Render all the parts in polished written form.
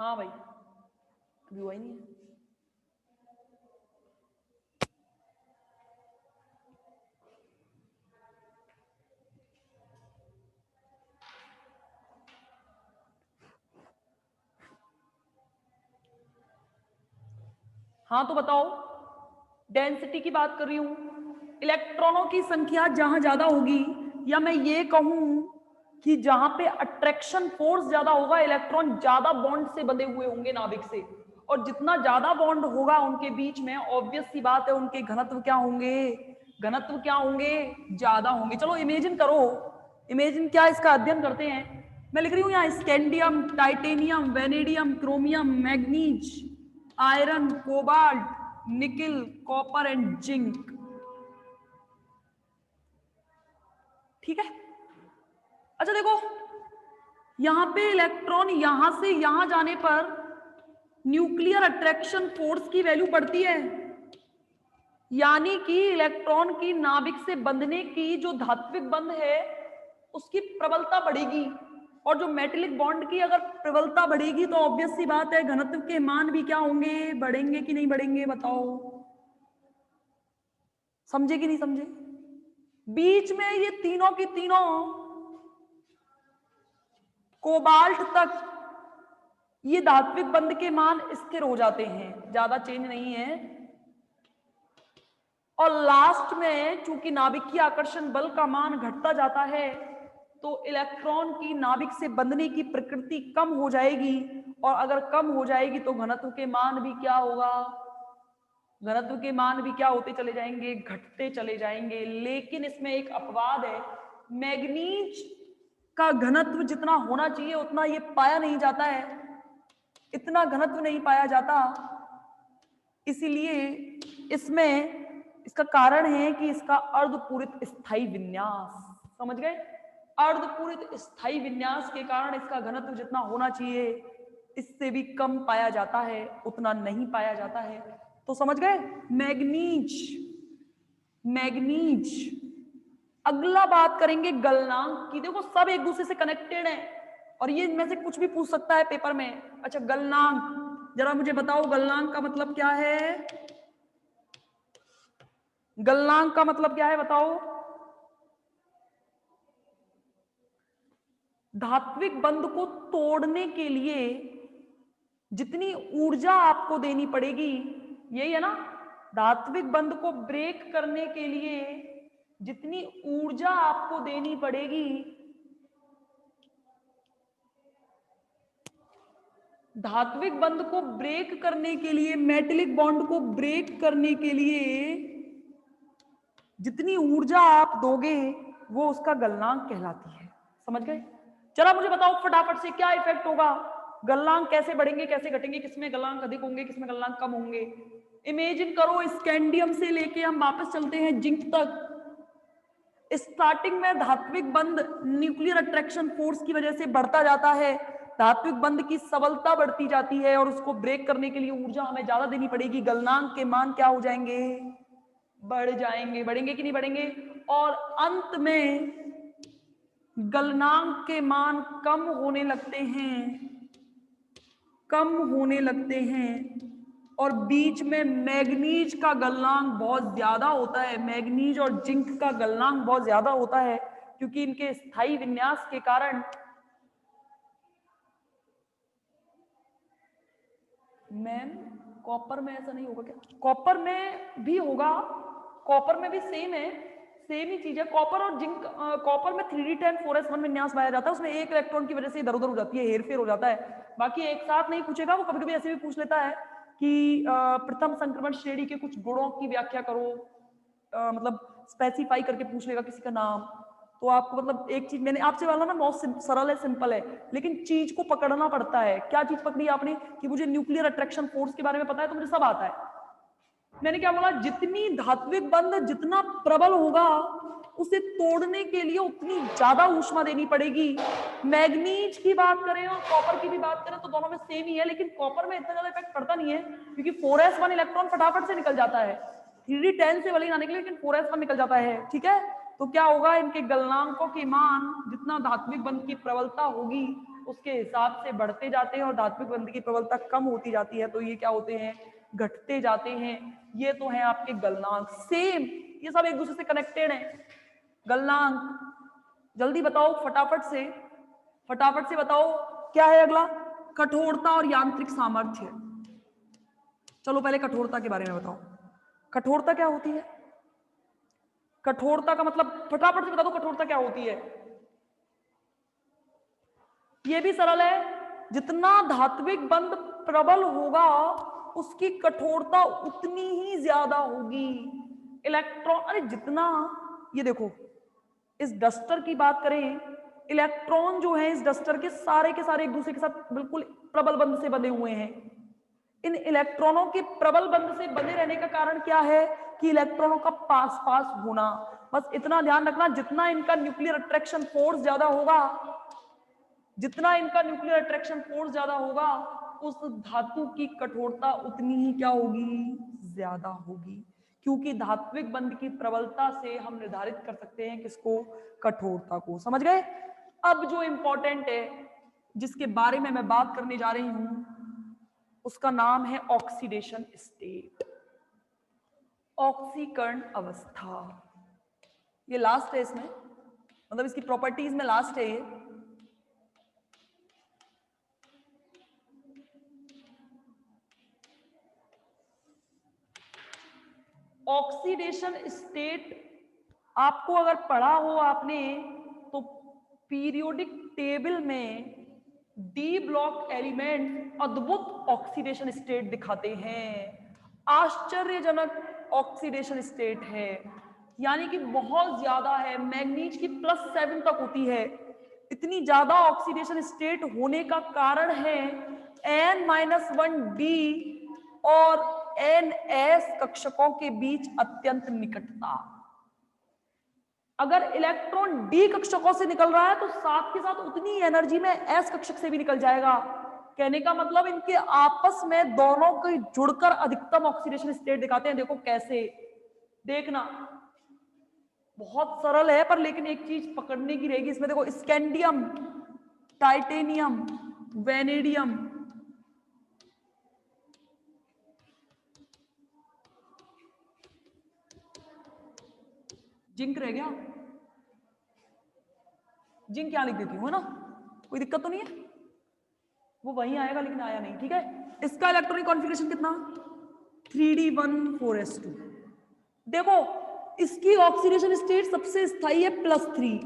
हाँ भाई, अभी हुआ ही नहीं है। हाँ तो बताओ, डेंसिटी की बात कर रही हूं, इलेक्ट्रॉनों की संख्या जहां ज्यादा होगी, या मैं ये कहूं कि जहां पे अट्रैक्शन फोर्स ज्यादा होगा, इलेक्ट्रॉन ज्यादा बॉन्ड से बंधे हुए होंगे नाभिक से, और जितना ज्यादा बॉन्ड होगा उनके बीच में, ऑब्वियस सी बात है उनके घनत्व क्या होंगे, घनत्व क्या होंगे, ज्यादा होंगे। चलो इमेजिन करो, इमेजिन क्या, इसका अध्ययन करते हैं। मैं लिख रही हूं यहाँ scandium, titanium, vanadium, chromium, manganese, iron, cobalt, nickel, copper and zinc. ठीक है, अच्छा देखो, यहां पे इलेक्ट्रॉन यहां से यहां जाने पर न्यूक्लियर अट्रैक्शन फोर्स की वैल्यू बढ़ती है, यानी कि इलेक्ट्रॉन की नाभिक से बंधने की जो धात्विक बंध है उसकी प्रबलता बढ़ेगी, और जो मेटेलिक बॉन्ड की अगर प्रबलता बढ़ेगी तो ऑब्वियस सी बात है घनत्व के मान भी क्या होंगे, बढ़ेंगे कि नहीं बढ़ेंगे, बताओ, समझे कि नहीं समझे। बीच में ये तीनों की तीनों कोबाल्ट तक ये धात्विक बंध के मान स्थिर हो जाते हैं, ज्यादा चेंज नहीं है। और लास्ट में चूंकि नाभिकीय आकर्षण बल का मान घटता जाता है तो इलेक्ट्रॉन की नाभिक से बंधने की प्रकृति कम हो जाएगी, और अगर कम हो जाएगी तो घनत्व के मान भी क्या होगा, घनत्व के मान भी क्या होते चले जाएंगे, घटते चले जाएंगे। लेकिन इसमें एक अपवाद है, मैग्नीज का घनत्व जितना होना चाहिए उतना ये पाया नहीं जाता है, इतना घनत्व नहीं पाया जाता, इसीलिए इसमें इसका कारण है कि इसका अर्धपूरित स्थायी विन्यास, समझ गए, अर्धपूरित स्थायी विन्यास के कारण इसका घनत्व जितना होना चाहिए इससे भी कम पाया जाता है, उतना नहीं पाया जाता है। तो समझ गए, मैग्नीज, मैग्नीज। अगला बात करेंगे गलनांक की। देखो सब एक दूसरे से कनेक्टेड है और ये इनमें से कुछ भी पूछ सकता है पेपर में। अच्छा गलनांक, जरा मुझे बताओ गलनांक का मतलब क्या है, गलनांक का मतलब क्या है बताओ। धात्विक बंध को तोड़ने के लिए जितनी ऊर्जा आपको देनी पड़ेगी, यही है ना, धात्विक बंध को ब्रेक करने के लिए जितनी ऊर्जा आपको देनी पड़ेगी, धात्विक बंध को ब्रेक करने के लिए, मेटेलिक बॉन्ड को ब्रेक करने के लिए जितनी ऊर्जा आप दोगे वो उसका गलनांक कहलाती है, समझ गए। चला मुझे बताओ फटाफट से क्या इफेक्ट होगा, गलनांक कैसे बढ़ेंगे कैसे घटेंगे, किसमें गलनांक अधिक होंगे किसमें गलनांक कम होंगे। इमेजिन करो स्कैंडियम से लेके हम वापस चलते हैं जिंक तक। स्टार्टिंग में धात्विक बंध न्यूक्लियर अट्रैक्शन फोर्स की वजह से बढ़ता जाता है, धात्विक बंध की सबलता बढ़ती जाती है और उसको ब्रेक करने के लिए ऊर्जा हमें ज्यादा देनी पड़ेगी, गलनांक के मान क्या हो जाएंगे, बढ़ जाएंगे, बढ़ेंगे कि नहीं बढ़ेंगे, और अंत में गलनांक के मान कम होने लगते हैं, कम होने लगते हैं, और बीच में मैग्नीज का गलनांक बहुत ज्यादा होता है, मैग्नीज और जिंक का गलनांक बहुत ज्यादा होता है क्योंकि इनके स्थायी विन्यास के कारण। मैम कॉपर में ऐसा नहीं होगा क्या, कॉपर में भी होगा, कॉपर में भी सेम है, सेम ही चीज है, कॉपर और जिंक, कॉपर में 3d10 4s1 विन्यास पाया जाता है, उसमें एक इलेक्ट्रॉन की वजह से इधर उधर हो जाती है, हेरफेर हो जाता है, बाकी एक साथ नहीं पूछेगा वो, कभी कभी ऐसे भी पूछ लेता है कि प्रथम संक्रमण श्रेणी के कुछ गुणों की व्याख्या करो, मतलब स्पेसिफाई करके पूछ लेगा किसी का नाम, तो आपको मतलब एक चीज मैंने आपसे वाला ना बहुत सरल है सिंपल है, लेकिन चीज को पकड़ना पड़ता है। क्या चीज पकड़ी आपने कि मुझे न्यूक्लियर अट्रैक्शन फोर्स के बारे में पता है तो मुझे सब आता है, मैंने क्या बोला, जितनी धात्विक बंध जितना प्रबल होगा उसे तोड़ने के लिए उतनी ज्यादा ऊष्मा देनी पड़ेगी। मैग्नीज की बात करें और कॉपर की भी बात करें तो दोनों में सेम ही है, लेकिन कॉपर में इतना ज्यादा इफेक्ट पड़ता नहीं है क्योंकि 4s1 इलेक्ट्रॉन फटाफट से निकल जाता है, 3d10 से भले ही ना निकले लेकिन 4s1 निकल जाता है, ठीक है। तो क्या होगा, इनके गलनांकों के मान जितना धात्विक बंध की प्रबलता होगी उसके हिसाब से बढ़ते जाते हैं और धात्विक बंध की प्रबलता कम होती जाती है, तो ये क्या होते हैं, घटते जाते हैं। ये तो है आपके गलनांक। सेम, ये सब एक दूसरे से कनेक्टेड है। गलनांक जल्दी बताओ, फटाफट से बताओ क्या है अगला, कठोरता और यांत्रिक सामर्थ्य। चलो पहले कठोरता के बारे में बताओ, कठोरता क्या होती है? कठोरता का मतलब फटाफट से बता दो, कठोरता क्या होती है? ये भी सरल है, जितना धात्विक बंध प्रबल होगा उसकी कठोरता उतनी ही ज्यादा होगी। इलेक्ट्रॉन, अरे जितना, ये देखो इस डस्टर की बात करें, इलेक्ट्रॉन जो है इस डस्टर के सारे एक दूसरे के साथ बिल्कुल प्रबल बंध से बंधे हुए हैं। इन इलेक्ट्रॉनों के प्रबल बंध से बंधे रहने का कारण क्या है कि इलेक्ट्रॉनों का पास पास होना। बस इतना ध्यान रखना, जितना इनका न्यूक्लियर अट्रैक्शन फोर्स ज्यादा होगा, जितना इनका न्यूक्लियर अट्रैक्शन फोर्स ज्यादा होगा, उस धातु की कठोरता उतनी ही क्या होगी, ज्यादा होगी। क्योंकि धात्विक बंध की प्रबलता से हम निर्धारित कर सकते हैं किसको, कठोरता को। समझ गए? अब जो इंपॉर्टेंट है, जिसके बारे में मैं बात करने जा रही हूं, उसका नाम है ऑक्सीडेशन स्टेट, ऑक्सीकरण अवस्था। ये लास्ट है इसमें, मतलब इसकी प्रॉपर्टीज में लास्ट है ये। ऑक्सीडेशन स्टेट आपको अगर पढ़ा हो आपने, तो पीरियोडिक टेबल में डी ब्लॉक एलिमेंट अद्भुत ऑक्सीडेशन स्टेट दिखाते हैं, आश्चर्यजनक ऑक्सीडेशन स्टेट है, यानी कि बहुत ज्यादा है, मैग्नीज की +7 तक होती है। इतनी ज्यादा ऑक्सीडेशन स्टेट होने का कारण है N-1D और NS कक्षकों के बीच अत्यंत निकटता। अगर इलेक्ट्रॉन डी कक्षकों से निकल रहा है तो साथ के साथ उतनी एनर्जी में एस कक्षक से भी निकल जाएगा। कहने का मतलब इनके आपस में दोनों को जुड़कर अधिकतम ऑक्सीडेशन स्टेट दिखाते हैं। देखो कैसे, देखना बहुत सरल है, पर लेकिन एक चीज पकड़ने की रहेगी इसमें। देखो स्कैंडियम, टाइटेनियम, वेनेडियम, जिंक रह गया, जिंक क्या लिख देती हूँ, है ना, कोई दिक्कत तो नहीं है, वो वहीं आएगा लेकिन आया नहीं, ठीक है। इसका इलेक्ट्रॉनिक कॉन्फ़िगरेशन कितना, 3d1,4s2। देखो इसकी ऑक्सीडेशन स्टेट सबसे स्थायी है +3।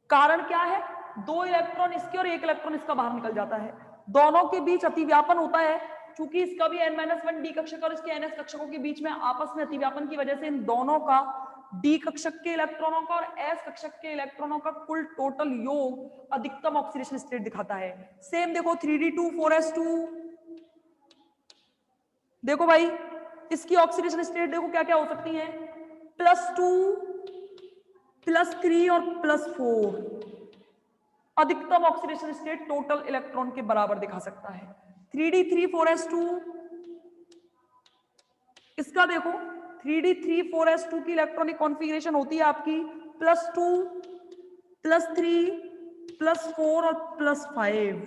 कारण क्या है, 2 इलेक्ट्रॉन इसके और 1 इलेक्ट्रॉन इसका बाहर निकल जाता है, दोनों के बीच अतिव्यापन होता है। क्योंकि इसका भी N-1D कक्षक और इसके NS कक्षकों के बीच में आपस में अतिव्यापन की वजह से इन दोनों का, डी कक्षक के इलेक्ट्रॉनों का और एस कक्षक के इलेक्ट्रॉनों का कुल टोटल योग अधिकतम ऑक्सीडेशन स्टेट दिखाता है। सेम देखो 3d2,4s2, देखो भाई इसकी ऑक्सीडेशन स्टेट देखो क्या क्या हो सकती है, +2, +3 और +4। अधिकतम ऑक्सीडेशन स्टेट टोटल इलेक्ट्रॉन के बराबर दिखा सकता है। 3d3,4s2, इसका देखो 3d3,4s2 की इलेक्ट्रॉनिक कॉन्फ़िगरेशन होती है आपकी +2, +3, +4 और +5।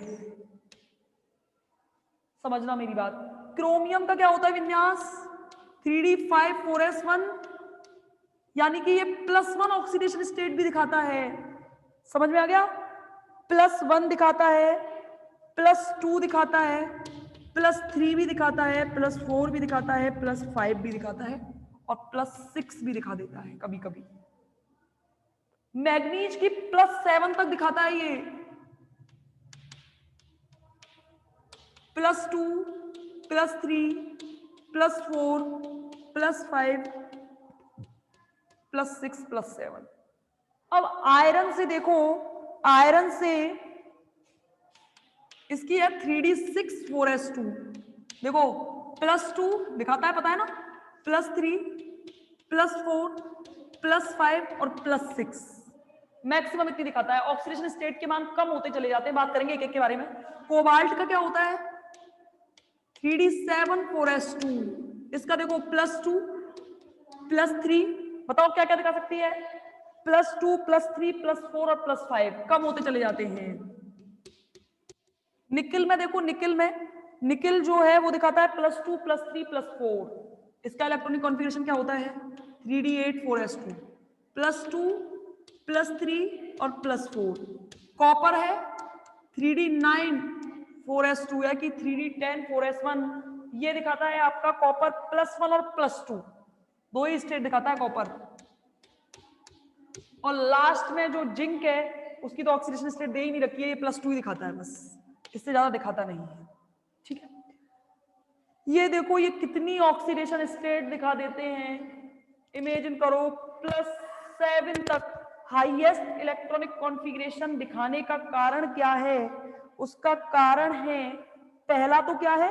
समझना मेरी बात। क्रोमियम का क्या होता है विन्यास, 3d5,4s1, यानी कि ये +1 ऑक्सीडेशन स्टेट भी दिखाता है। समझ में आ गया, +1 दिखाता है, +2 दिखाता है, +3 भी दिखाता है, +4 भी दिखाता है, +5 भी दिखाता है और +6 भी दिखा देता है कभी कभी। मैग्नीज की +7 तक दिखाता है ये, +2, +3, +4, +5, +6, +7। अब आयरन से देखो, आयरन से इसकी है 3d6,4s2। देखो +2 दिखाता है, पता है ना, +3, +4, +5 और +6, मैक्सिमम इतनी दिखाता है। ऑक्सीडेशन स्टेट के मान कम होते चले जाते हैं, बात करेंगे एक एक के बारे में। कोबाल्ट का क्या होता है, 3d7,4s2, इसका देखो +2, +3, बताओ क्या क्या दिखा सकती है, +2, +3, +4 और +5, कम होते चले जाते हैं। निकिल में देखो, निकिल जो है वो दिखाता है +2 +3 +4। इसका इलेक्ट्रॉनिक कॉन्फ़िगरेशन क्या होता है 3d8 4s2 +2 +3 और +4। कॉपर है 3d9 4s2 या कि 3d10 4s1, ये दिखाता है आपका कॉपर +1 और +2, दो ही स्टेट दिखाता है कॉपर। और लास्ट में जो जिंक है उसकी तो ऑक्सीडेशन स्टेट दे ही नहीं रखी है, ये +2 ही दिखाता है बस, इससे ज्यादा दिखाता नहीं है। ठीक है, ये देखो ये कितनी ऑक्सीडेशन स्टेट दिखा देते हैं, इमेजिन करो +7 तक हाईएस्ट इलेक्ट्रॉनिक कॉन्फ़िगरेशन दिखाने का कारण क्या है, उसका कारण है पहला तो क्या है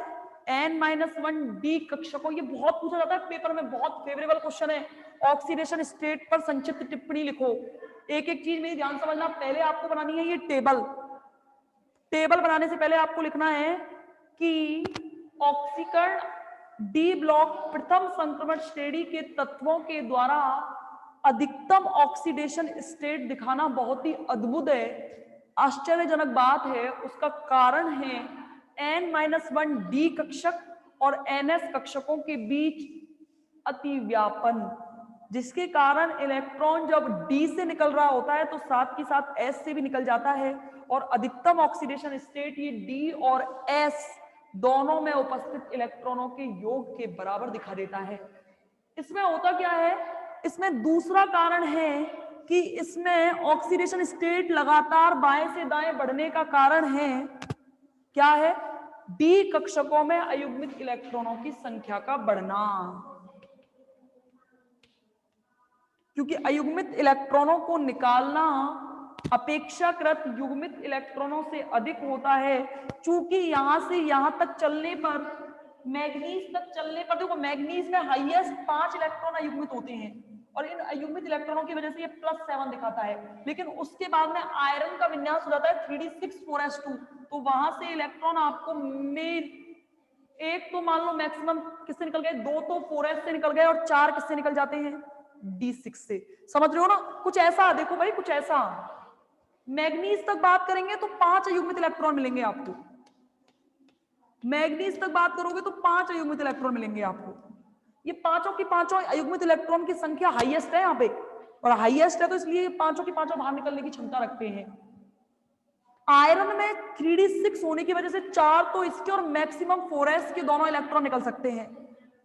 n-1d कक्षकों। ये बहुत पूछा जाता है पेपर में, बहुत फेवरेबल क्वेश्चन है। ऑक्सीडेशन स्टेट पर संक्षिप्त टिप्पणी लिखो। एक एक चीज मेरी ध्यान समझना, पहले आपको बनानी है ये टेबल बनाने से पहले आपको लिखना है कि ऑक्सीकरण डी ब्लॉक प्रथम संक्रमण श्रेणी के तत्वों के द्वारा अधिकतम ऑक्सीडेशन स्टेट दिखाना बहुत ही अद्भुत है, आश्चर्यजनक बात है। उसका कारण है n-1d कक्षक और ns कक्षकों के बीच अतिव्यापन, जिसके कारण इलेक्ट्रॉन जब d से निकल रहा होता है तो साथ ही साथ s से भी निकल जाता है, और अधिकतम ऑक्सीडेशन स्टेट ये d और s दोनों में उपस्थित इलेक्ट्रॉनों के योग के बराबर दिखा देता है। इसमें होता क्या है, इसमें दूसरा कारण है कि इसमें ऑक्सीडेशन स्टेट लगातार बाएं से दाएं बढ़ने का कारण है क्या है, d कक्षकों में अयुग्मित इलेक्ट्रॉनों की संख्या का बढ़ना, क्योंकि अयुग्मित इलेक्ट्रॉनों को निकालना अपेक्षाकृत युग्मित इलेक्ट्रॉनों से अधिक होता है। चूंकि यहां से यहां तक चलने पर, मैग्नीज तक चलने पर, देखो मैग्नीज में हाईएस्ट 5 इलेक्ट्रॉन अयुग्मित होते हैं और इन अयुग्मित इलेक्ट्रॉनों की वजह से ये +7 दिखाता है, लेकिन उसके बाद में आयरन का विन्यास हो जाता है 3d6 4s2, तो वहां से इलेक्ट्रॉन आपको मेन एक तो मान लो मैक्सिमम किससे निकल गए, 2 तो 4s से निकल गए और 4 किससे निकल जाते हैं d6 से। समझ रहे हो ना, कुछ ऐसा देखो भाई, कुछ ऐसा मैग्नीज तक बात करेंगे तो 5 अयुग्मित इलेक्ट्रॉन मिलेंगे आपको, मैग्नीज तक बात करोगे तो 5 अयुग्मित इलेक्ट्रॉन मिलेंगे आपको। ये पांचों की पांचों अयुग्मित इलेक्ट्रॉन की संख्या हाईएस्ट है यहाँ पे, और हाईएस्ट है तो इसलिए ये पांचों की पांचों बाहर निकलने की क्षमता रखते हैं। आयरन में 3d6 होने की वजह से 4 तो इसके और मैक्सिमम 4s के दोनों इलेक्ट्रॉन निकल सकते हैं,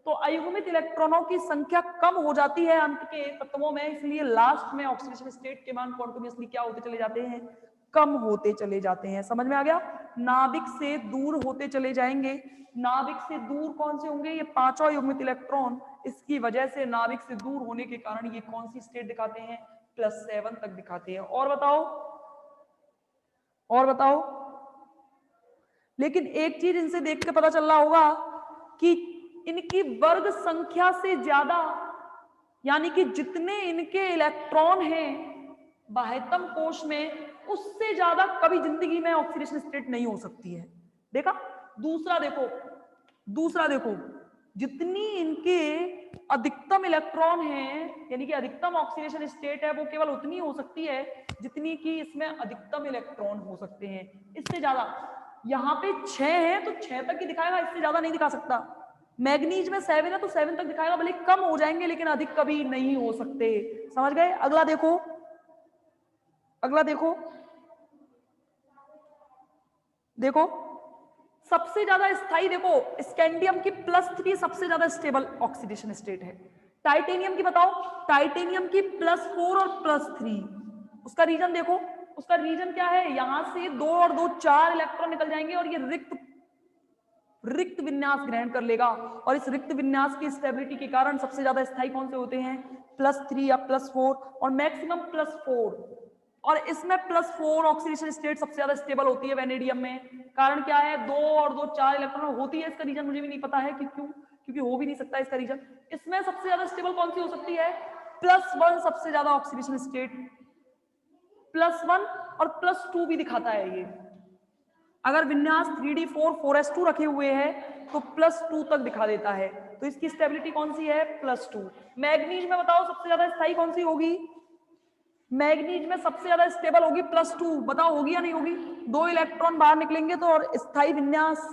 तो अयुग्मित इलेक्ट्रॉनों की संख्या कम हो जाती है अंत के तत्वों में, इसलिए लास्ट में ऑक्सीडेशन स्टेट के मान कॉन्टिन्यूअसली क्या होते चले जाते हैं, कम होते चले जाते हैं। समझ में आ गया, नाभिक से दूर होते चले जाएंगे। नाभिक से दूर कौन से होंगे, ये पांचों युग्मित इलेक्ट्रॉन, इसकी वजह से नाभिक से दूर होने के कारण ये कौन सी स्टेट दिखाते हैं, +7 तक दिखाते हैं। और बताओ, लेकिन एक चीज इनसे देख के पता चल रहा होगा कि इनकी वर्ग संख्या से ज्यादा, यानी कि जितने इनके इलेक्ट्रॉन हैं बाह्यतम कोश में, उससे ज्यादा कभी जिंदगी में ऑक्सीडेशन स्टेट नहीं हो सकती है। देखा, दूसरा देखो जितनी इनके अधिकतम इलेक्ट्रॉन हैं, यानी कि अधिकतम ऑक्सीडेशन स्टेट है, वो केवल उतनी हो सकती है जितनी कि इसमें अधिकतम इलेक्ट्रॉन हो सकते हैं। इससे ज्यादा, यहाँ पे 6 है तो 6 तक ही दिखाएगा, इससे ज्यादा नहीं दिखा सकता। मैग्नीज में 7 है तो 7 तक दिखाएगा, भले कम हो जाएंगे लेकिन अधिक कभी नहीं हो सकते। समझ गए। अगला देखो सबसे ज्यादा स्थायी, देखो स्कैंडियम की +3 सबसे ज्यादा स्टेबल ऑक्सीडेशन स्टेट है। टाइटेनियम की बताओ, टाइटेनियम की +4 और +3, उसका रीजन देखो, उसका रीजन क्या है, यहां से 2 और 2 4 इलेक्ट्रॉन निकल जाएंगे और ये रिक्त विन्यास ग्रहण कर लेगा, और इस रिक्त विन्यास की स्टेबिलिटी के कारण सबसे ज्यादा स्थायी कौन से होते हैं, +3 या +4 और मैक्सिमम +4, और इसमें +4 ऑक्सीडेशन स्टेट सबसे ज्यादा स्टेबल होती है वेनेडियम में। कारण क्या है, 2 और 2 4 इलेक्ट्रॉन होती है, इसका रीजन मुझे भी नहीं पता है कि क्यों, क्योंकि हो भी नहीं सकता इसका रीजन। इसमें सबसे ज्यादा स्टेबल कौन सी हो सकती है, +1 सबसे ज्यादा ऑक्सीडेशन स्टेट, +1 और +2 भी दिखाता है ये। अगर विन्यास 3d4 4s2 रखे हुए हैं तो +2 तक दिखा देता है, तो इसकी स्टेबिलिटी कौन सी है, +2। मैग्नीज में बताओ सबसे ज्यादा स्थायी कौन सी होगी, मैग्नीज में सबसे ज्यादा स्टेबल होगी +2, बताओ होगी या नहीं होगी? 2 इलेक्ट्रॉन बाहर निकलेंगे तो, और स्थायी विन्यास,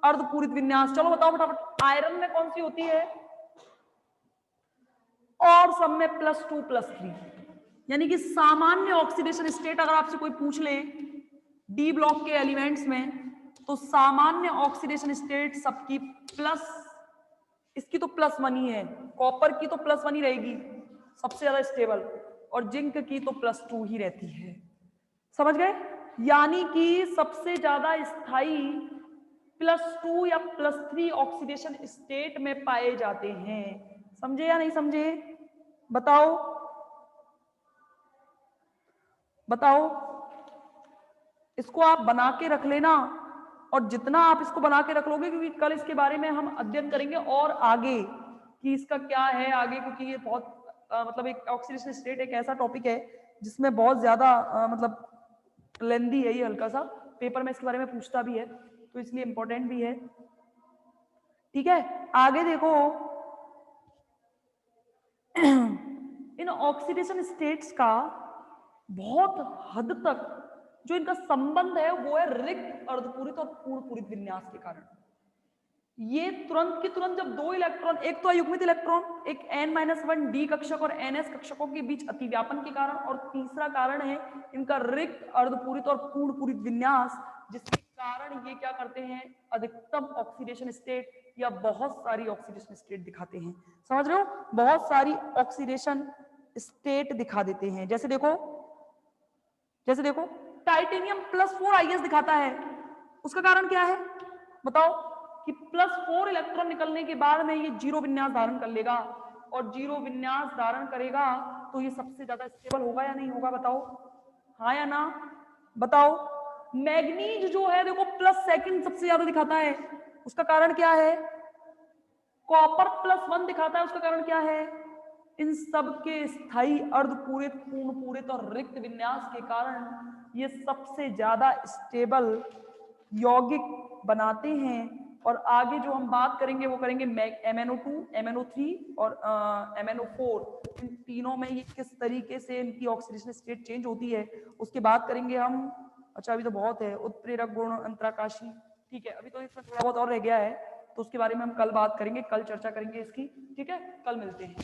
अर्धपूरित विन्यास। चलो बताओ फटाफट, आयरन में कौन सी होती है? और सब में +2 +3, यानी कि सामान्य ऑक्सीडेशन स्टेट अगर आपसे कोई पूछ ले डी ब्लॉक के एलिमेंट्स में, तो सामान्य ऑक्सीडेशन स्टेट सबकी प्लस, इसकी तो +1 ही है, कॉपर की तो +1 ही रहेगी सबसे ज्यादा स्टेबल, और जिंक की तो +2 ही रहती है। समझ गए? यानी कि सबसे ज्यादा स्थायी +2 या +3 ऑक्सीडेशन स्टेट में पाए जाते हैं। समझे या नहीं समझे? बताओ बताओ। इसको आप बना के रख लेना, और जितना आप इसको बना के रख लोगे, क्योंकि कल इसके बारे में हम अध्ययन करेंगे और आगे कि इसका क्या है आगे, क्योंकि ये बहुत मतलब एक ऑक्सीडेशन स्टेट एक ऐसा टॉपिक है जिसमें बहुत ज्यादा मतलब लेंदी है, ये हल्का सा पेपर में इसके बारे में पूछता भी है, तो इसलिए इंपॉर्टेंट भी है। ठीक है, आगे देखो इन ऑक्सीडेशन स्टेट्स का बहुत हद तक जो इनका संबंध है वो है रिक्त, अर्धपूरित और पूर्ण पूरित विन्यास के कारण। ये तुरंत की तुरंत जब 2 इलेक्ट्रॉन, एक तो अयुग्मित इलेक्ट्रॉन, एक n-1 डी कक्षक और ns कक्षकों के बीच अतिव्यापन के कारण, और तीसरा कारण है इनका रिक्त, अर्धपूरित और पूर्ण पूरित विन्यास, जिसके कारण ये क्या करते हैं, अधिकतम ऑक्सीडेशन स्टेट या बहुत सारी ऑक्सीडेशन स्टेट दिखाते हैं। समझ रहे हो? बहुत सारी ऑक्सीडेशन स्टेट दिखा देते हैं। जैसे देखो टाइटेनियम +4 IS दिखाता है, उसका कारण क्या है बताओ? कि +4 इलेक्ट्रॉन निकलने के बाद में ये 0 विन्यास धारण कर लेगा, और 0 विन्यास धारण करेगा तो ये सबसे ज्यादा स्टेबल होगा या नहीं होगा? बताओ हाँ या ना, बताओ। मैग्नीज जो है देखो +2 सबसे ज्यादा दिखाता है, उसका कारण क्या है? कॉपर +1 दिखाता है, उसका कारण क्या है? इन सब के स्थायी, अर्धपूरित, पूर्ण पूरित और रिक्त विन्यास के कारण ये सबसे ज्यादा स्टेबल यौगिक बनाते हैं। और आगे जो हम बात करेंगे वो करेंगे MnO2, MnO3 और MnO4, इन तीनों में ये किस तरीके से इनकी ऑक्सीडेशन स्टेट चेंज होती है उसकी बात करेंगे हम। अच्छा अभी तो बहुत है, उत्प्रेरक गुण, अंतराकाशी, ठीक है, अभी तो इसमें थोड़ा बहुत और रह गया है, तो उसके बारे में हम कल बात करेंगे, कल चर्चा करेंगे इसकी। ठीक है, कल मिलते हैं।